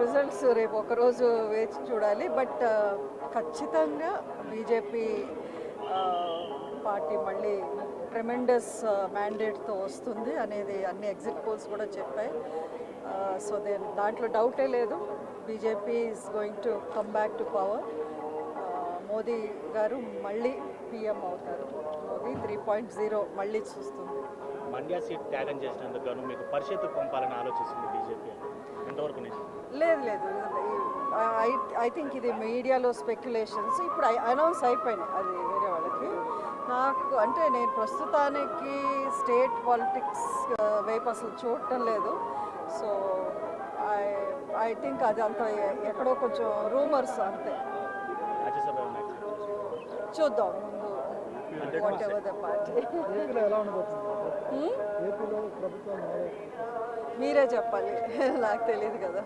Results రేపు ఒకరోజు వేచి చూడాలి. బట్ ఖచ్చితంగా బీజేపీ పార్టీ మళ్ళీ ట్రెమెండస్ మ్యాండేట్తో వస్తుంది అనేది అన్ని ఎగ్జిట్ పోల్స్ కూడా చెప్పాయి. సో దాంట్లో డౌటే లేదు. BJP is going to come back to power. Modi గారు మళ్ళీ పిఎం అవుతారు. మోదీ 3.0 మళ్ళీ చూస్తుంది. మండ్యా సీట్ త్యాగం చేసినందుకు గాను మీకు పరిషత్తు పంపాలని ఆలోచిస్తుంది బీజేపీ. ఎంతవరకు లేదు. ఐ థింక్ ఇది మీడియాలో స్పెక్యులేషన్స్. ఇప్పుడు అనౌన్స్ అయిపోయినాయి అది వేరే వాళ్ళకి. నాకు అంటే నేను ప్రస్తుతానికి స్టేట్ పాలిటిక్స్ వైపు అసలు చూడటం లేదు. సో ఐ థింక్ అది అంత ఎక్కడో కొంచెం రూమర్స్ అంతే. చూద్దాం ముందు వాట్ ఎవర్ ద పార్టీ. మీరే చెప్పాలి, నాకు తెలియదు కదా.